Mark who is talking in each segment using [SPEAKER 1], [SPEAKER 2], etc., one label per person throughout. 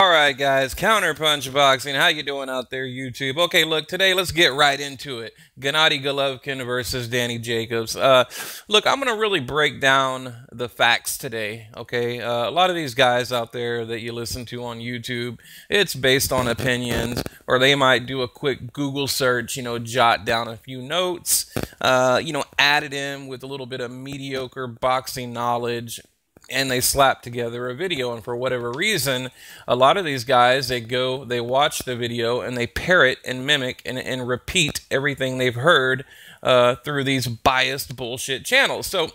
[SPEAKER 1] Alright guys, Counterpunch Boxing, how you doing out there YouTube? Okay, look, today let's get right into it. Gennady Golovkin versus Danny Jacobs. Look, I'm going to really break down the facts today, okay? A lot of these guys out there that you listen to on YouTube, it's based on opinions, or they might do a quick Google search, jot down a few notes, add it in with a little bit of mediocre boxing knowledge, and they slap together a video. And for whatever reason, a lot of these guys, they watch the video and they parrot and mimic and repeat everything they've heard through these biased bullshit channels. So,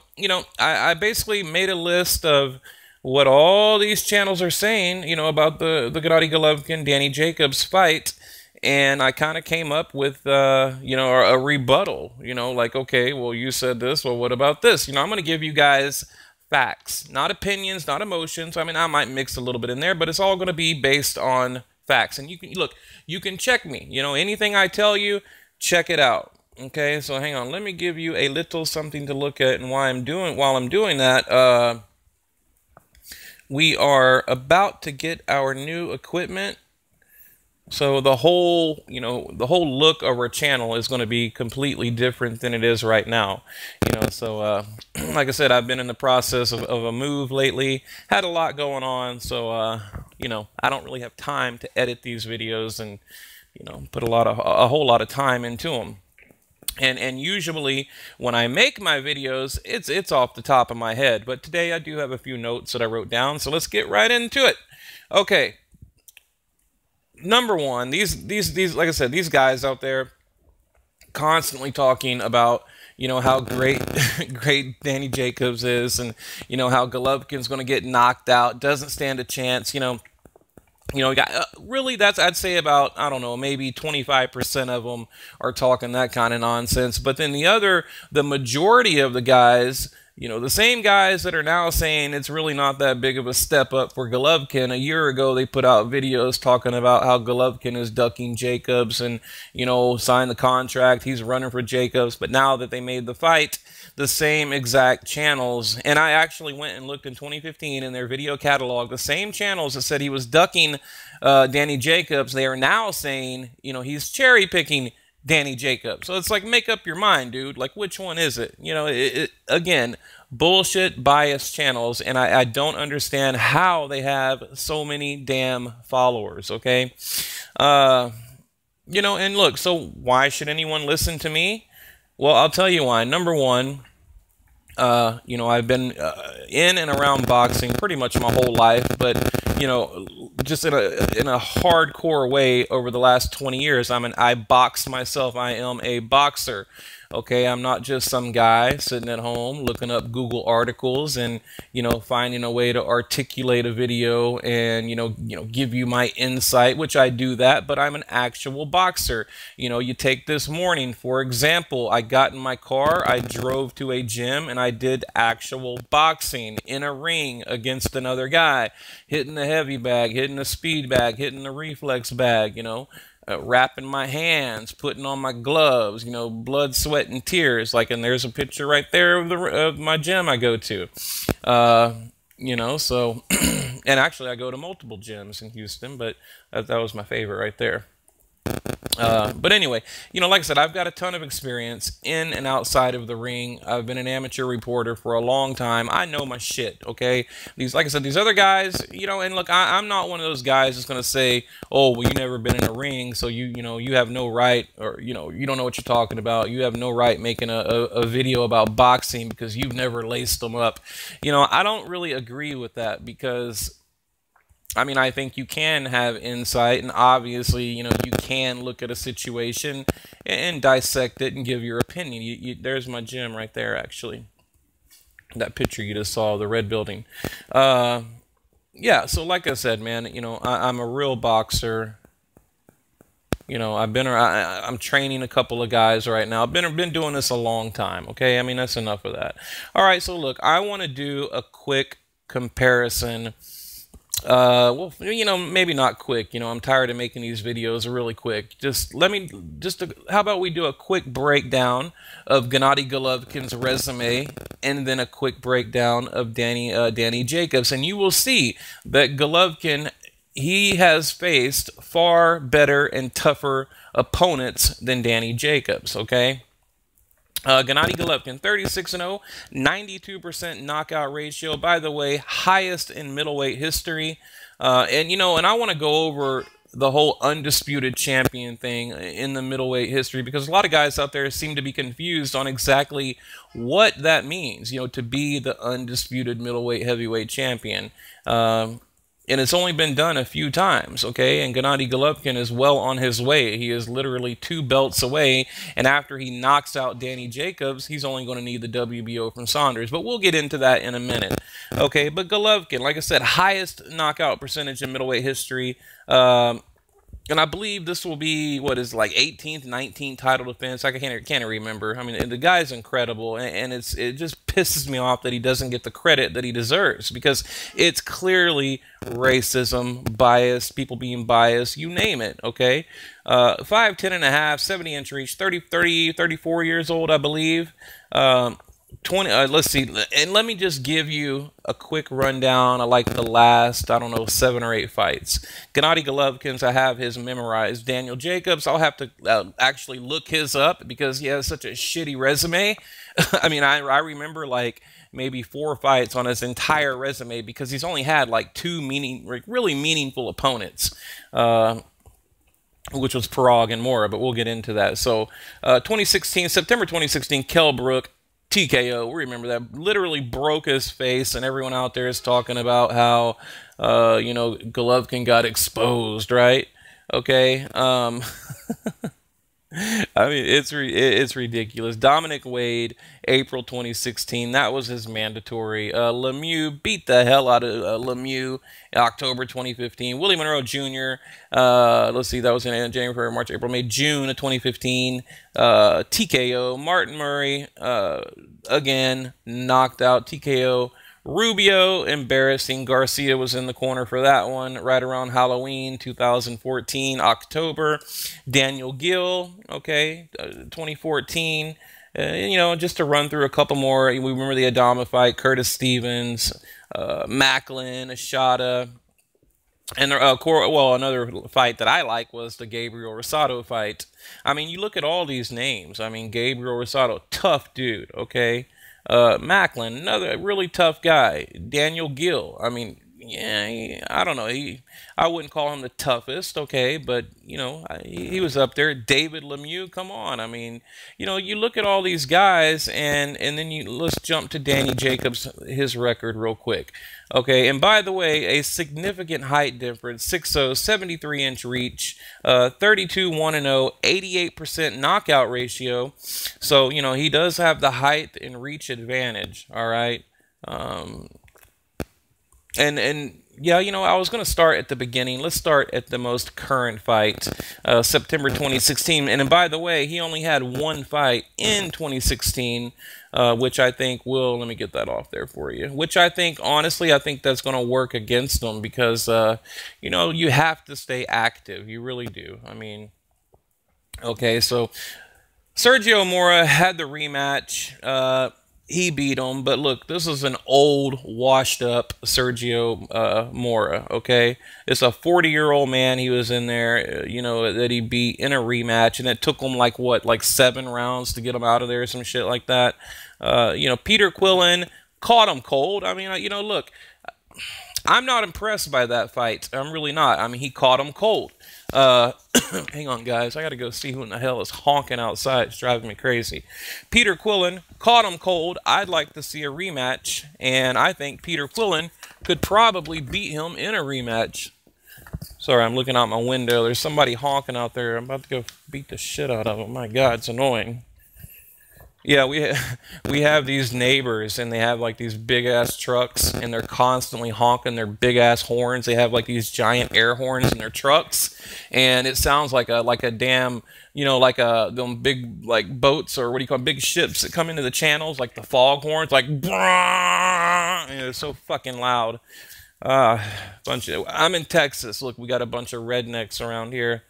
[SPEAKER 1] I basically made a list of what all these channels are saying, about the Gennady Golovkin Danny Jacobs fight. And I kind of came up with, a rebuttal, like, okay, well, you said this, well, what about this? I'm going to give you guys facts, not opinions, not emotions. I mean, I might mix a little bit in there, but it's all going to be based on facts. And you can check me. Anything I tell you, check it out. Okay, so hang on. Let me give you a little something to look at, and while I'm doing that, we are about to get our new equipment. So the whole look of our channel is going to be completely different than it is right now. So like I said, I've been in the process of a move lately, had a lot going on, so I don't really have time to edit these videos and put a whole lot of time into them. And usually when I make my videos, it's off the top of my head, but today I do have a few notes that I wrote down, so let's get right into it. Okay. Number one, these like I said, these guys out there constantly talking about how great Danny Jacobs is, and how Golovkin's going to get knocked out, doesn't stand a chance. Really, that's, I'd say about, I don't know, maybe 25% of them are talking that kind of nonsense. But then the majority of the guys, the same guys that are now saying it's really not that big of a step up for Golovkin. A year ago, they put out videos talking about how Golovkin is ducking Jacobs and, signed the contract. He's running for Jacobs. But now that they made the fight, the same exact channels, and I actually went and looked in 2015 in their video catalog, the same channels that said he was ducking Danny Jacobs, they are now saying, he's cherry picking Danny Jacobs. So it's like, make up your mind, dude. Like, which one is it? Again, bullshit biased channels, and I don't understand how they have so many damn followers, okay? And look, so why should anyone listen to me? Well, I'll tell you why. Number one, I've been in and around boxing pretty much my whole life, but just in a hardcore way over the last 20 years. I boxed myself. I am a boxer. Okay, I'm not just some guy sitting at home looking up Google articles and finding a way to articulate a video and give you my insight, which I do that, but I'm an actual boxer. You take this morning, for example, I got in my car, I drove to a gym, and I did actual boxing in a ring against another guy, hitting the heavy bag, hitting the speed bag, hitting the reflex bag, wrapping my hands, putting on my gloves, blood, sweat, and tears. And there's a picture right there of my gym I go to. So, and actually I go to multiple gyms in Houston, but that was my favorite right there. But anyway, like I said, I've got a ton of experience in and outside of the ring. I've been an amateur reporter for a long time. I know my shit, okay? Like I said, these other guys, and look, I'm not one of those guys that's going to say, oh, well, you never been in a ring, so you have no right, or, you don't know what you're talking about. You have no right making a video about boxing because you've never laced them up. I don't really agree with that because I think you can have insight, and obviously, you can look at a situation and dissect it and give your opinion. There's my gym right there, actually. That picture you just saw, the red building. Yeah, so like I said, man, I'm a real boxer. I'm training a couple of guys right now. I've been doing this a long time, okay? That's enough of that. All right, so look, I want to do a quick comparison. Well, maybe not quick. I'm tired of making these videos really quick. How about we do a quick breakdown of Gennady Golovkin's resume, and then a quick breakdown of Danny Jacobs, and you will see that Golovkin he has faced far better and tougher opponents than Danny Jacobs, okay? Gennady Golovkin, 36-0, 92% knockout ratio. By the way, highest in middleweight history. And I want to go over the whole undisputed champion thing in the middleweight history, because a lot of guys out there seem to be confused on exactly what that means, to be the undisputed middleweight heavyweight champion. And it's only been done a few times, okay? And Gennady Golovkin is well on his way. He is literally 2 belts away. And after he knocks out Danny Jacobs, he's only going to need the WBO from Saunders. But we'll get into that in a minute, okay? But Golovkin, like I said, highest knockout percentage in middleweight history. And I believe this will be, what is like 18th, 19th title defense. I can't remember. I mean, the guy's incredible, and it just pisses me off that he doesn't get the credit that he deserves, because it's clearly racism, bias, people being biased, you name it, okay? 5'10 and a half, 70-inch reach, 34 years old, I believe. 20. Let's see, and let me just give you a quick rundown of like the last, I don't know, 7 or 8 fights. Gennady Golovkin's, I have his memorized. Daniel Jacobs, I'll have to actually look his up because he has such a shitty resume. I mean, I remember like maybe 4 fights on his entire resume because he's only had like 2 really meaningful opponents. Which was Parag and Mora, but we'll get into that. So, September 2016, Kell Brook, TKO. We remember that. Literally broke his face, and everyone out there is talking about how, Golovkin got exposed, right? Okay. I mean, it's ridiculous. Dominic Wade, April 2016. That was his mandatory. Lemieux beat the hell out of Lemieux, October 2015. Willie Monroe Jr. Let's see, that was in January, February, March, April, May, June of 2015. TKO. Martin Murray, again, knocked out. TKO. Rubio, embarrassing. Garcia was in the corner for that one right around Halloween 2014, October. Daniel Gill, okay, 2014. Just to run through a couple more. We remember the Adama fight, Curtis Stevens, Macklin, Ashada. And, another fight that I like was the Gabriel Rosado fight. I mean, you look at all these names. I mean, Gabriel Rosado, tough dude, okay? Macklin, another really tough guy. Daniel Gill, I mean, yeah, I don't know. I wouldn't call him the toughest, okay, but, he was up there. David Lemieux, come on. I mean, you look at all these guys, and then let's jump to Danny Jacobs, his record real quick. Okay, and by the way, a significant height difference, 6'0", 73-inch reach, 32-1-0, 88% knockout ratio. So, he does have the height and reach advantage, all right? Yeah, I was going to start at the beginning. Let's start at the most current fight, September 2016. And by the way, he only had 1 fight in 2016, which I think let me get that off there for you, which I think, honestly, I think that's going to work against him because, you have to stay active. You really do. I mean, okay, so Sergio Mora had the rematch. He beat him, but look, this is an old, washed-up Sergio Mora, okay? It's a 40-year-old man he was in there, that he beat in a rematch, and it took him, like 7 rounds to get him out of there, some shit like that. Peter Quillen caught him cold. I mean, look, I'm not impressed by that fight. I'm really not. I mean, he caught him cold. Hang on, guys. I got to go see who in the hell is honking outside. It's driving me crazy. Peter Quillen caught him cold. I'd like to see a rematch, and I think Peter Quillen could probably beat him in a rematch. Sorry, I'm looking out my window. There's somebody honking out there. I'm about to go beat the shit out of him. My God, it's annoying. Yeah, we have these neighbors, and they have like these big-ass trucks, and they're constantly honking their big-ass horns. They have like these giant air horns in their trucks, and it sounds like a damn, them big like boats, or what do you call them, big ships that come into the channels, like the fog horns, like, it's so fucking loud. I'm in Texas. Look, we got a bunch of rednecks around here,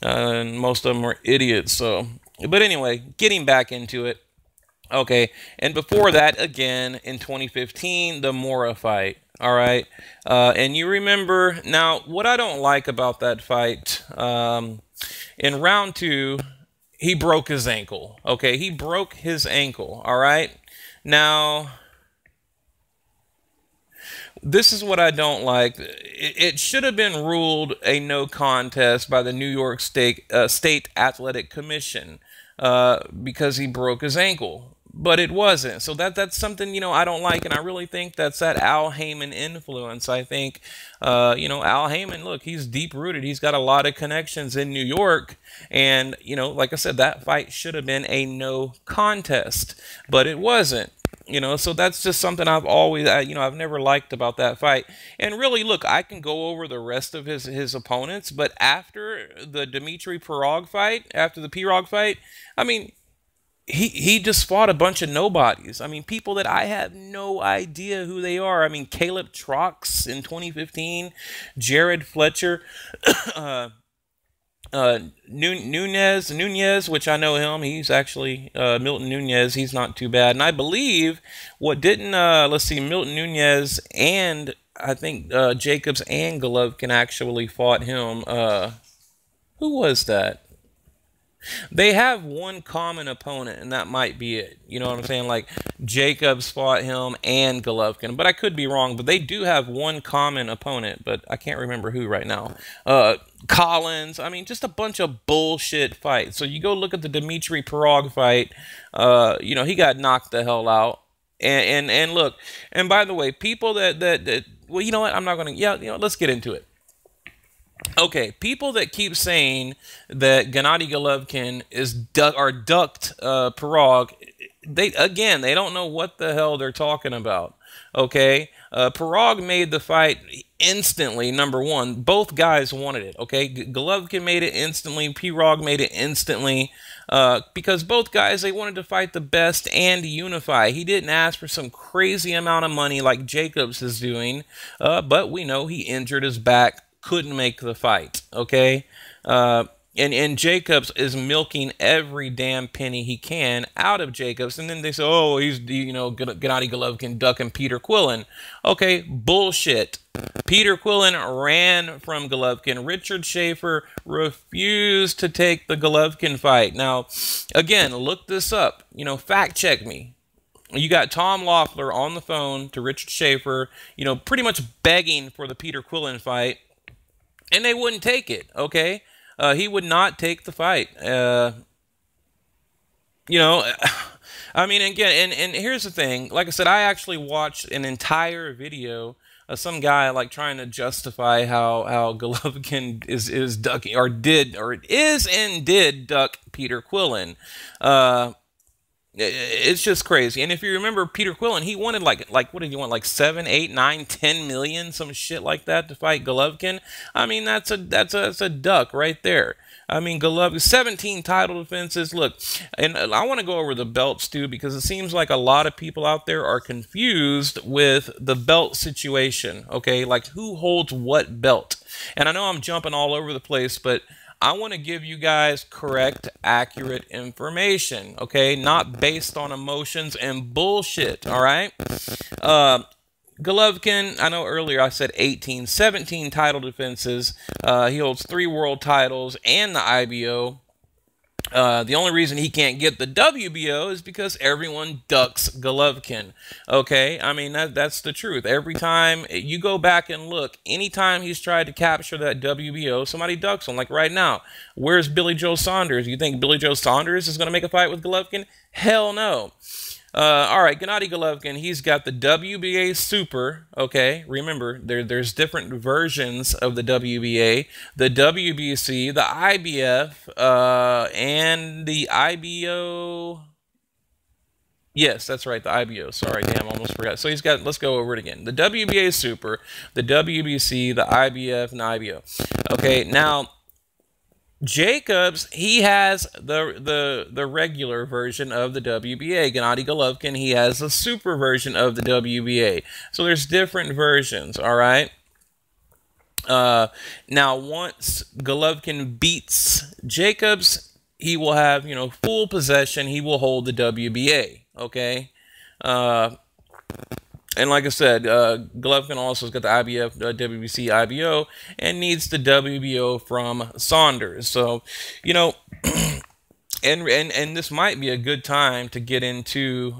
[SPEAKER 1] and most of them are idiots, so... But anyway, getting back into it. Okay, and before that, again, in 2015, the Mora fight. All right. And you remember now what I don't like about that fight. In round two, he broke his ankle. Okay, he broke his ankle. All right. Now, this is what I don't like. It should have been ruled a no contest by the New York State Athletic Commission because he broke his ankle. But it wasn't. So that's something, I don't like. And I really think that's that Al Heyman influence. I think, Al Heyman, look, he's deep rooted. He's got a lot of connections in New York. And, like I said, that fight should have been a no contest. But it wasn't. So that's just something I've always, I've never liked about that fight. And really, look, I can go over the rest of his opponents, but after the Dmitry Pirog fight, after the Pirog fight, I mean, he just fought a bunch of nobodies. I mean, people that I have no idea who they are. I mean, Caleb Trox in 2015, Jared Fletcher, Nunez, which I know him. He's actually Milton Nunez. He's not too bad. And I believe let's see, Milton Nunez and I think Jacobs and Golovkin actually fought him. Who was that? They have one common opponent, and that might be it. You know what I'm saying? Like, Jacobs fought him and Golovkin, but I could be wrong. But they do have one common opponent, but I can't remember who right now. Collins, I mean, just a bunch of bullshit fights. So you go look at the Dmitry Pirog fight, he got knocked the hell out. And look, and by the way, people that well, you know what? I'm not going to, let's get into it. Okay, people that keep saying that Gennady Golovkin ducked Pirog, they don't know what the hell they're talking about. Okay, Pirog made the fight instantly. Number one, both guys wanted it. Okay, Golovkin made it instantly. Pirog made it instantly because both guys, they wanted to fight the best and unify. He didn't ask for some crazy amount of money like Jacobs is doing, but we know he injured his back. Couldn't make the fight, okay? And Jacobs is milking every damn penny he can out of Jacobs. And then they say, oh, he's, Gennady Golovkin ducking Peter Quillen. Okay, bullshit. Peter Quillen ran from Golovkin. Richard Schaefer refused to take the Golovkin fight. Now, again, look this up. Fact check me. You got Tom Loeffler on the phone to Richard Schaefer, pretty much begging for the Peter Quillen fight. And they wouldn't take it, okay? He would not take the fight. I mean, again, and here's the thing. Like I said, I actually watched an entire video of some guy, like, trying to justify how Golovkin is ducking, or is and did duck Peter Quillen. It's just crazy. And if you remember Peter Quillen, he wanted like what did he want, like 7, 8, 9, 10 million, some shit like that to fight Golovkin. I mean, that's a duck right there. I mean, Golovkin, 17 title defenses. Look, and I want to go over the belts too, because it seems like a lot of people out there are confused with the belt situation. Okay, like who holds what belt? And I know I'm jumping all over the place, but I want to give you guys correct, accurate information, okay? Not based on emotions and bullshit, all right? Golovkin, I know earlier I said 17 title defenses. He holds 3 world titles and the IBO. The only reason he can't get the WBO is because everyone ducks Golovkin, okay? I mean, that's the truth. Every time you go back and look, anytime he's tried to capture that WBO, somebody ducks him. Like right now, where's Billy Joe Saunders? You think Billy Joe Saunders is going to make a fight with Golovkin? Hell no. All right, Gennady Golovkin, he's got the WBA Super, okay? Remember, there's different versions of the WBA, the WBC, the IBF, and the IBO. Yes, that's right, the IBO. Sorry, damn, almost forgot. So he's got, let's go over it again. The WBA Super, the WBC, the IBF, and IBO. Okay, now, Jacobs, he has the regular version of the WBA. Gennady Golovkin, he has the super version of the WBA. So there's different versions, all right? Now, once Golovkin beats Jacobs, he will have, full possession. He will hold the WBA, okay? And like I said, Golovkin also has got the IBF, WBC IBO, and needs the WBO from Saunders. So, you know, and this might be a good time to get into,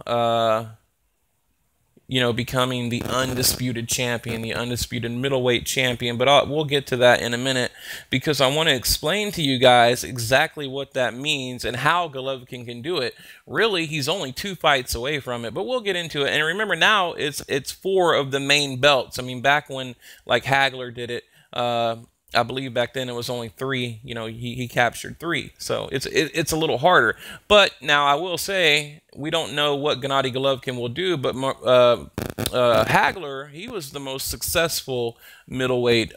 [SPEAKER 1] you know, becoming the undisputed champion, the undisputed middleweight champion. But we'll get to that in a minute, because I want to explain to you guys exactly what that means and how Golovkin can do it. Really, he's only 2 fights away from it, but we'll get into it. And remember, now it's 4 of the main belts. I mean, back when like Hagler did it, I believe back then it was only 3. You know, he captured 3, so it's a little harder. But now I will say, we don't know what Gennady Golovkin will do, but Hagler, he was the most successful middleweight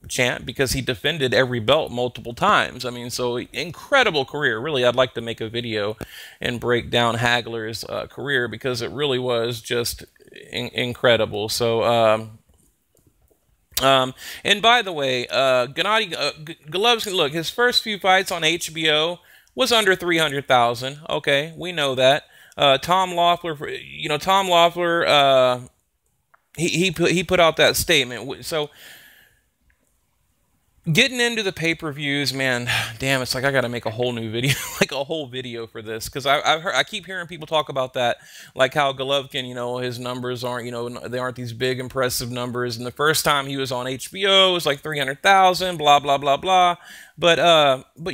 [SPEAKER 1] champ, because he defended every belt multiple times. I mean, so incredible career. Really, I'd like to make a video and break down Hagler's career, because it really was just incredible. So. And by the way, Gennady Golovkin, look, his first few fights on HBO was under 300,000. Okay, we know that. Tom Loeffler, you know, Tom Loeffler, he put out that statement. So getting into the pay-per-views, man, damn, it's like I got to make a whole new video, like a whole video for this, because I keep hearing people talk about that, like how Golovkin, you know, his numbers aren't, you know, they aren't these big impressive numbers, and the first time he was on HBO it was like 300,000, blah blah blah blah. But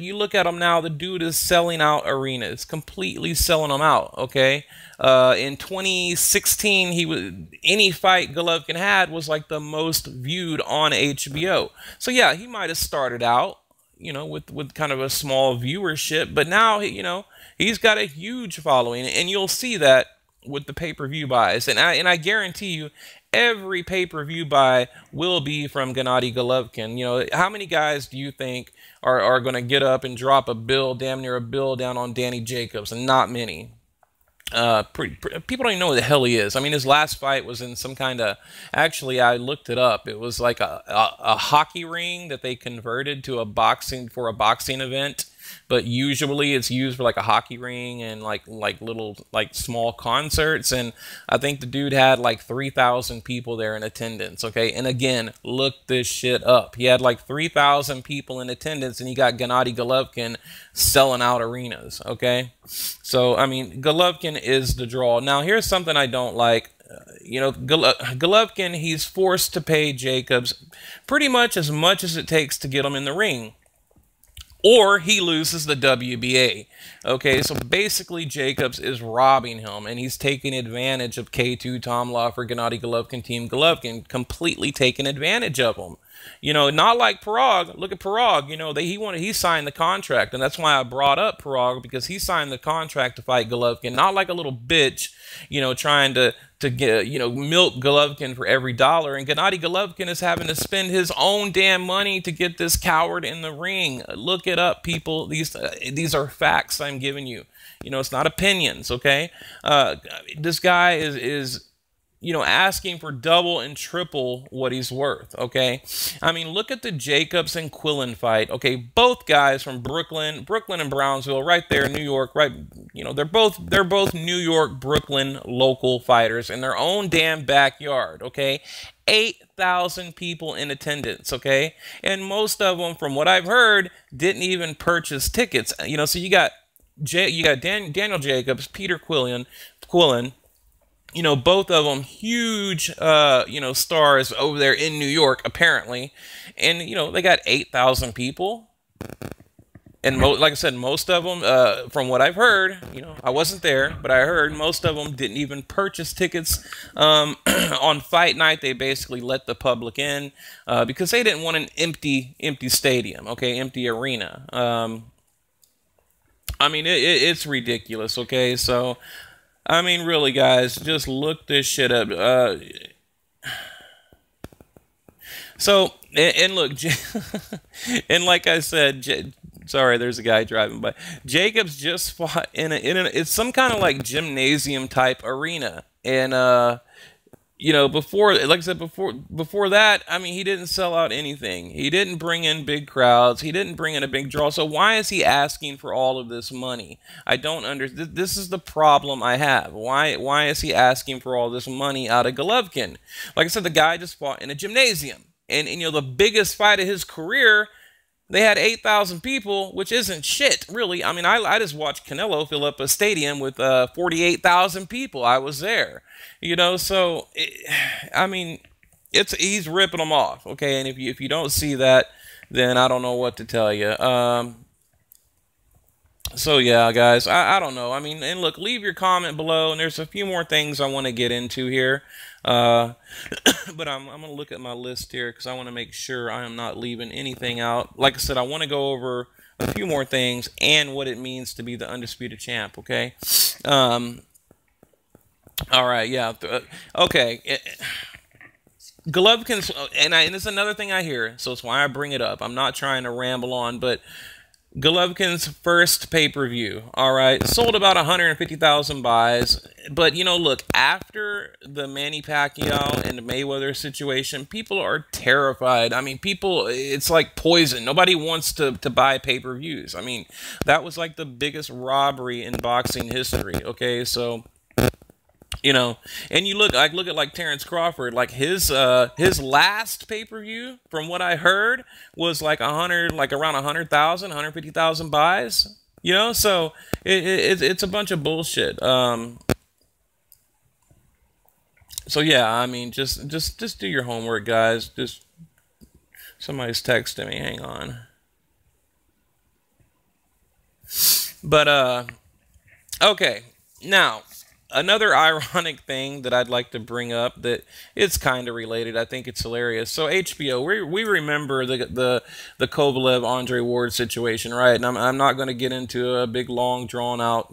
[SPEAKER 1] you look at him now, the dude is selling out arenas, completely selling them out. Okay, in 2016, any fight Golovkin had was like the most viewed on HBO. So yeah, he might have started out, you know, with kind of a small viewership, but now, you know, he's got a huge following, and you'll see that with the pay-per-view buys, and I guarantee you, every pay-per-view buy will be from Gennady Golovkin. You know, how many guys do you think are going to get up and drop a bill, damn near a bill, down on Danny Jacobs? And not many. People don't even know who the hell he is. I mean, his last fight was in some kind of, actually, I looked it up. It was like a hockey ring that they converted to a boxing event. But usually it's used for like a hockey ring and like little small concerts, and I think the dude had like 3,000 people there in attendance. Okay, and again, look this shit up. He had like 3,000 people in attendance, and he got Gennady Golovkin selling out arenas. Okay, so I mean, Golovkin is the draw. Now here's something I don't like. You know, Golovkin, he's forced to pay Jacobs pretty much as it takes to get him in the ring, or he loses the WBA. Okay, so basically Jacobs is robbing him, and he's taking advantage of K2, Tom Loeffler, Gennady Golovkin, Team Golovkin, completely taking advantage of him. You know, not like Parag. Look at Parag. You know, he signed the contract, and that's why I brought up Parag, because he signed the contract to fight Golovkin, not like a little bitch, you know, trying to get, you know, milk Golovkin for every dollar. And Gennady Golovkin is having to spend his own damn money to get this coward in the ring. Look it up, people. These are facts I'm giving you. You know, it's not opinions, okay? This guy is you know, asking for double and triple what he's worth, okay? I mean, look at the Jacobs and Quillen fight, okay? Both guys from Brooklyn and Brownsville, right there in New York, right? You know, they're both New York, Brooklyn local fighters in their own damn backyard, okay? 8,000 people in attendance, okay? And most of them, from what I've heard, didn't even purchase tickets. You know, so you got Daniel Jacobs, Peter Quillen, you know, both of them huge, you know, stars over there in New York, apparently. And, you know, they got 8,000 people. And like I said, most of them, from what I've heard, you know, I wasn't there, but I heard most of them didn't even purchase tickets. On fight night, they basically let the public in because they didn't want an empty stadium, okay, empty arena. I mean, it's ridiculous, okay? So, I mean, really, guys, just look this shit up. So, and look, and like I said, sorry, there's a guy driving by. Jacobs just fought in it's some kind of like gymnasium type arena, and before, like I said, before that, I mean, he didn't sell out anything. He didn't bring in big crowds. He didn't bring in a big draw. So why is he asking for all of this money? I don't understand. This is the problem I have. Why is he asking for all this money out of Golovkin? Like I said, the guy just fought in a gymnasium, and the biggest fight of his career, they had 8,000 people, which isn't shit, really. I mean, I just watched Canelo fill up a stadium with 48,000 people. I was there, So, I mean, he's ripping them off, okay? And if you don't see that, then I don't know what to tell you. So yeah, guys, I don't know. I mean, and look, leave your comment below, and there's a few more things I want to get into here. But I'm going to look at my list here because I want to make sure I am not leaving anything out. Like I said, I want to go over a few more things and what it means to be the undisputed champ, okay? All right, yeah. Okay. Golovkin's, and this is another thing I hear, so it's why I bring it up. I'm not trying to ramble on, but Golovkin's first pay-per-view, all right, sold about 150,000 buys. But, look, after the Manny Pacquiao and the Mayweather situation, people are terrified. I mean, it's like poison. Nobody wants to buy pay-per-views. I mean, that was like the biggest robbery in boxing history, okay? So, and you look at like Terrence Crawford, like his last pay-per-view, from what I heard, was like around 100,000, 150,000 buys. So it's a bunch of bullshit. So yeah, I mean, just do your homework, guys. Just somebody's texting me. Hang on. But okay, now. Another ironic thing that I'd like to bring up that it's kind of related. I think it's hilarious. So HBO, we remember the Kovalev Andre Ward situation, right? And I'm not going to get into a big long drawn out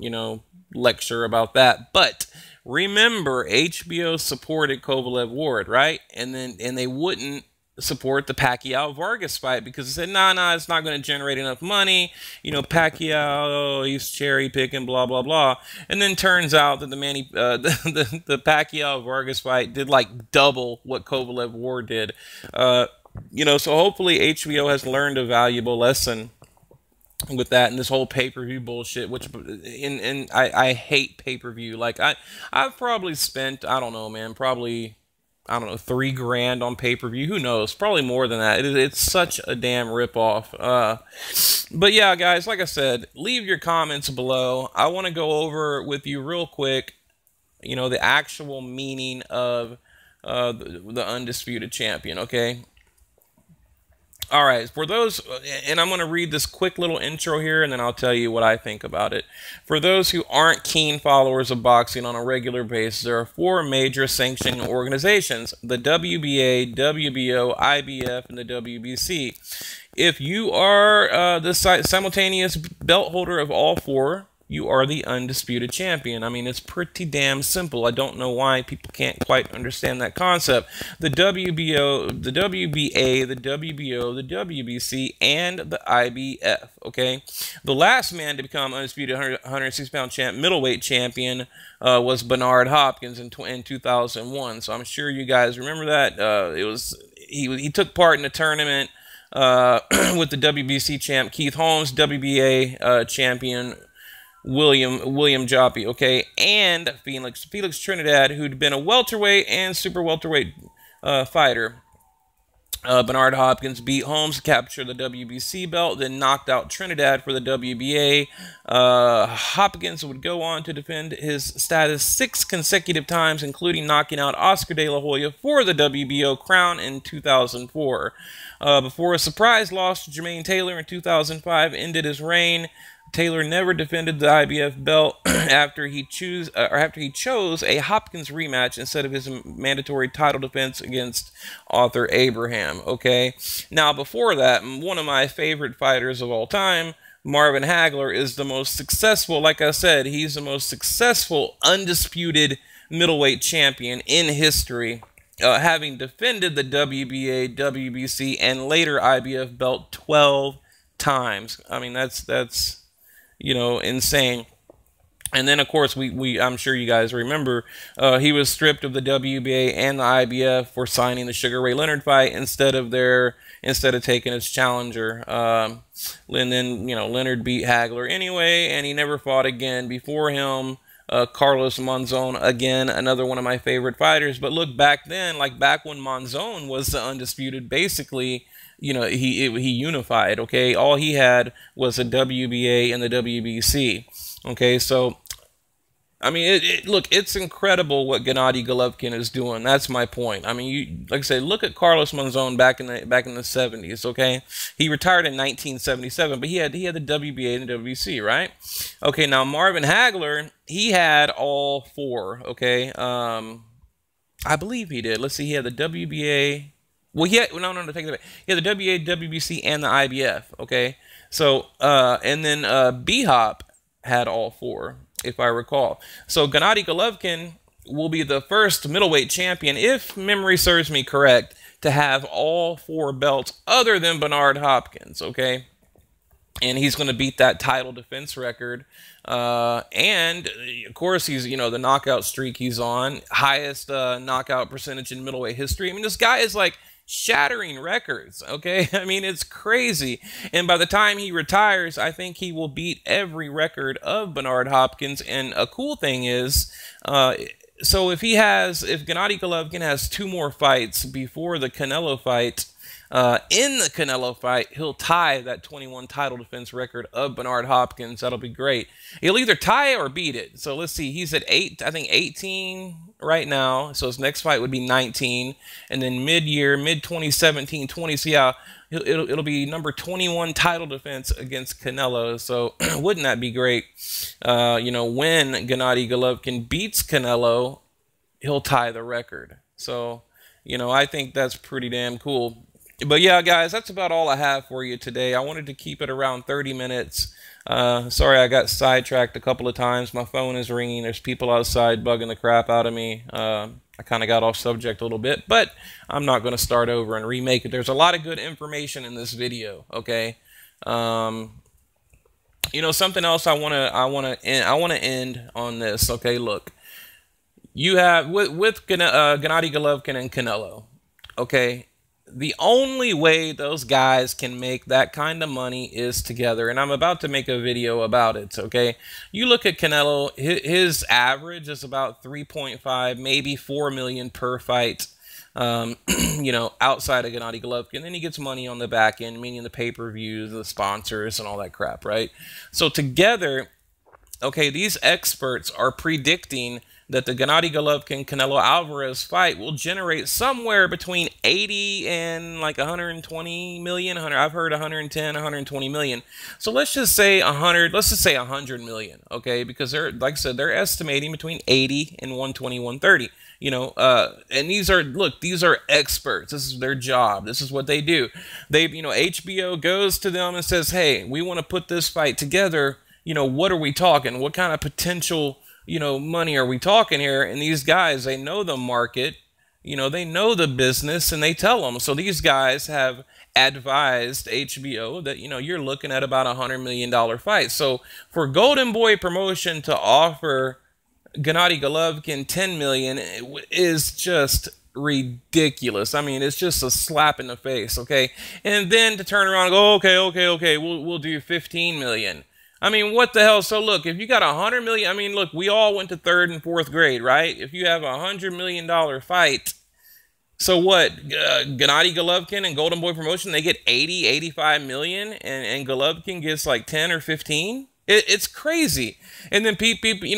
[SPEAKER 1] lecture about that. But remember, HBO supported Kovalev Ward, right? And they wouldn't support the Pacquiao Vargas fight because they said, nah, it's not going to generate enough money. Pacquiao, he's cherry picking, blah blah blah. And then turns out that the Pacquiao Vargas fight did like double what Kovalev Ward did. So hopefully HBO has learned a valuable lesson with that and this whole pay-per-view bullshit, which I hate pay-per-view. Like I've probably spent, I don't know, man, probably, I don't know, $3 on pay-per-view. Who knows? Probably more than that. It's such a damn ripoff. But yeah, guys, like I said, leave your comments below. I want to go over with you real quick, the actual meaning of the undisputed champion, okay? All right, for those, and I'm going to read this quick little intro here, and then I'll tell you what I think about it. For those who aren't keen followers of boxing on a regular basis, there are 4 major sanctioning organizations: the WBA, WBO, IBF, and the WBC. If you are the simultaneous belt holder of all 4, you are the undisputed champion. I mean, it's pretty damn simple. I don't know why people can't quite understand that concept. The WBO, the WBA, the WBO, the WBC, and the IBF, okay? The last man to become undisputed 106-pound middleweight champion was Bernard Hopkins in 2001. So I'm sure you guys remember that. He took part in a tournament with the WBC champ Keith Holmes, WBA champion William Joppy, okay, and Felix Trinidad, who'd been a welterweight and super welterweight fighter. Bernard Hopkins beat Holmes to capture the WBC belt, then knocked out Trinidad for the WBA. Hopkins would go on to defend his status 6 consecutive times, including knocking out Oscar De La Hoya for the WBO crown in 2004. Before a surprise loss to Jermaine Taylor in 2005 ended his reign. Taylor never defended the IBF belt after he chose a Hopkins rematch instead of his mandatory title defense against Arthur Abraham. Okay, now before that, one of my favorite fighters of all time, Marvin Hagler, is the most successful. Like I said, he's the most successful undisputed middleweight champion in history, having defended the WBA, WBC, and later IBF belt 12 times. I mean, that's insane. And then, of course, I'm sure you guys remember, he was stripped of the WBA and the IBF for signing the Sugar Ray Leonard fight instead of taking his challenger. And then, Leonard beat Hagler anyway, and he never fought again. Before him, Carlos Monzon, again, another one of my favorite fighters. But look, back then, like back when Monzon was the undisputed, basically, he unified, okay? All he had was a WBA and the WBC. Okay, so, I mean, look, it's incredible what Gennady Golovkin is doing. That's my point. I mean, like I said, look at Carlos Monzon back in the 70s. Okay, he retired in 1977, but he had the WBA and the WBC, right? Okay, now Marvin Hagler, he had all four. Okay, I believe he did. Let's see, he had the WBA. Well, no, take it back. He had the WBA, WBC, and the IBF. Okay, so and then B-Hop had all four, if I recall. So Gennady Golovkin will be the first middleweight champion, if memory serves me correct, to have all four belts other than Bernard Hopkins, okay? And he's going to beat that title defense record. And, of course, he's, the knockout streak he's on, highest knockout percentage in middleweight history. I mean, this guy is like shattering records, okay? I mean, it's crazy. And by the time he retires, I think he will beat every record of Bernard Hopkins. And a cool thing is, so if Gennady Golovkin has 2 more fights before the Canelo fight, in the Canelo fight, he'll tie that 21 title defense record of Bernard Hopkins. That'll be great. He'll either tie it or beat it. So let's see. He's at 18 right now. So his next fight would be 19. And then mid-2017, 20. So yeah, it'll be number 21 title defense against Canelo. So wouldn't that be great? When Gennady Golovkin beats Canelo, he'll tie the record. So, I think that's pretty damn cool. But yeah, guys, that's about all I have for you today. I wanted to keep it around 30 minutes. Sorry I got sidetracked a couple of times. My phone is ringing. There's people outside bugging the crap out of me. I kind of got off subject a little bit, but I'm not going to start over and remake it. There's a lot of good information in this video, okay? Something else I want to end on this, okay? Look, you have with Gennady Golovkin and Canelo, okay? The only way those guys can make that kind of money is together, and I'm about to make a video about it, okay? You look at Canelo, his average is about 3.5, maybe 4 million per fight, outside of Gennady Golovkin. Then he gets money on the back end, meaning the pay-per-views, the sponsors, and all that crap, right? So together, okay, these experts are predicting that the Gennady Golovkin-Canelo Alvarez fight will generate somewhere between 80 and like 120 million. I've heard 110, 120 million. So let's just say 100. Let's just say 100 million. Okay, because like I said, they're estimating between 80 and 120, 130. And these are experts. This is their job. This is what they do. HBO goes to them and says, "Hey, we want to put this fight together. What are we talking? What kind of potential money are we talking here?" And these guys, they know the market, they know the business, and they tell them. So these guys have advised HBO that, you're looking at about $100 million fight. So for Golden Boy Promotion to offer Gennady Golovkin $10 million is just ridiculous. I mean, it's just a slap in the face, okay? And then to turn around and go, okay, we'll do $15 million. I mean, what the hell? So look, if you got $100 million, I mean, look, we all went to 3rd and 4th grade, right? If you have a $100 million fight, so what? Gennady Golovkin and Golden Boy Promotion, they get 80, 85 million, and Golovkin gets like 10 or 15? It's crazy. And then people,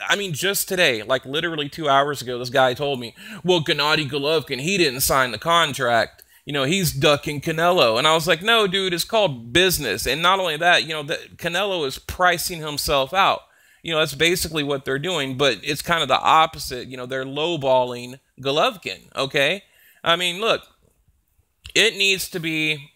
[SPEAKER 1] I mean, just today, like literally 2 hours ago, this guy told me, well, Gennady Golovkin, he didn't sign the contract. He's ducking Canelo. And I was like, no, dude, it's called business. And not only that, Canelo is pricing himself out. That's basically what they're doing. But it's kind of the opposite. They're lowballing Golovkin, okay? I mean, look, it needs to be...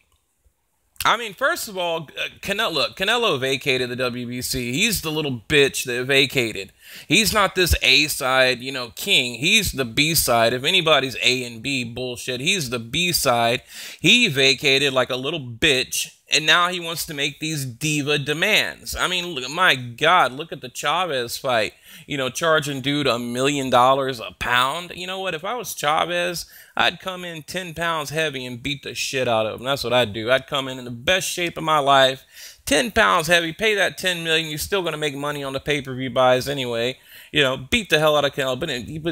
[SPEAKER 1] I mean, first of all, Canelo vacated the WBC. He's the little bitch that vacated. He's not this A side, you know, king. He's the B side. If anybody's A and B bullshit, he's the B side. He vacated like a little bitch, and now he wants to make these diva demands. I mean, look, my God, look at the Chavez fight. You know, charging dude $1 million a pound. You know what? If I was Chavez, I'd come in 10 pounds heavy and beat the shit out of him. That's what I'd do. I'd come in the best shape of my life, 10 pounds heavy, pay that 10 million. You're still going to make money on the pay-per-view buys anyway. You know, beat the hell out of Kell. But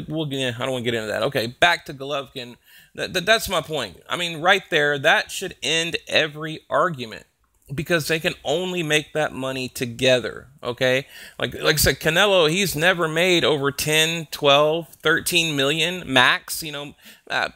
[SPEAKER 1] we'll get, I don't want to get into that. Okay, back to Golovkin. That's my point. I mean, right there, that should end every argument, because they can only make that money together, okay? Like I said, Canelo, he's never made over 10, 12, 13 million max, you know,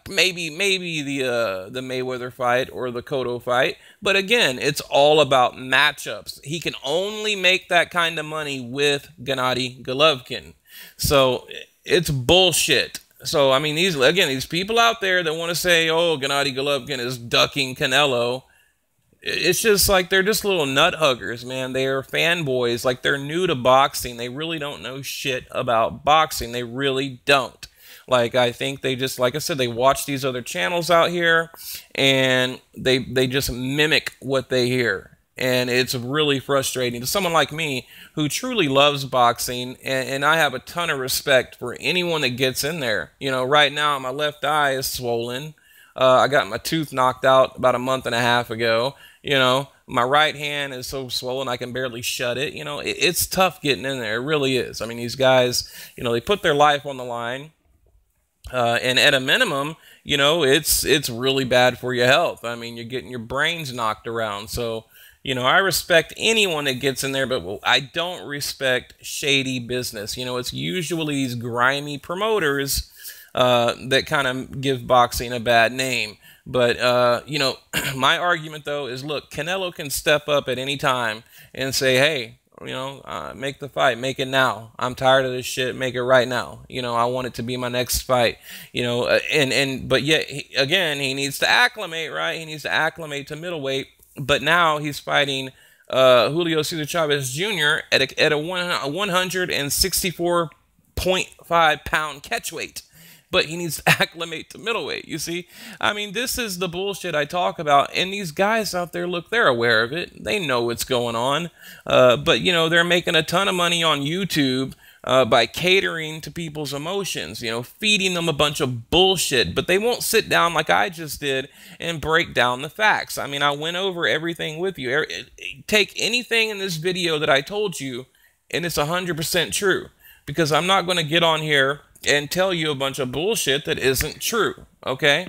[SPEAKER 1] maybe the Mayweather fight or the Cotto fight. But again, it's all about matchups. He can only make that kind of money with Gennady Golovkin. So it's bullshit. So, I mean, these people out there that want to say, oh, Gennady Golovkin is ducking Canelo, it's just like they're just little nut huggers, man. They are fanboys. Like, they're new to boxing. They really don't know shit about boxing. They really don't. Like, I think they just, like I said, they watch these other channels out here, and they just mimic what they hear. And it's really frustrating to someone like me who truly loves boxing, and I have a ton of respect for anyone that gets in there. You know, right now my left eye is swollen. I got my tooth knocked out about a month and a half ago. You know, my right hand is so swollen I can barely shut it. You know, it's tough getting in there. It really is. I mean, these guys, you know, they put their life on the line. And at a minimum, you know, it's really bad for your health. I mean, you're getting your brains knocked around. So, you know, I respect anyone that gets in there, but I don't respect shady business. You know, it's usually these grimy promoters that kind of give boxing a bad name. But, you know, my argument, though, is, look, Canelo can step up at any time and say, hey, you know, make the fight, make it now. I'm tired of this shit, make it right now. You know, I want it to be my next fight. You know, but yet, again, he needs to acclimate, right? He needs to acclimate to middleweight. But now he's fighting Julio Cesar Chavez Jr. at a 164.5 pound catchweight. But he needs to acclimate to middleweight, you see? I mean, this is the bullshit I talk about. And these guys out there, look, they're aware of it. They know what's going on. But, you know, they're making a ton of money on YouTube by catering to people's emotions, you know, feeding them a bunch of bullshit. But they won't sit down like I just did and break down the facts. I mean, I went over everything with you. Take anything in this video that I told you, and it's 100% true. Because I'm not going to get on here and tell you a bunch of bullshit that isn't true, okay?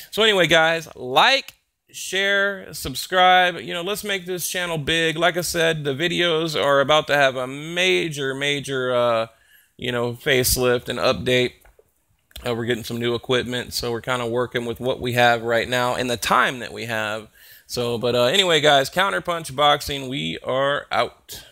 [SPEAKER 1] So anyway, guys, like, share, subscribe. You know, let's make this channel big. Like I said, the videos are about to have a major, you know, facelift and update. We're getting some new equipment, so we're kind of working with what we have right now and the time that we have. So, but anyway, guys, Counterpunch Boxing, we are out.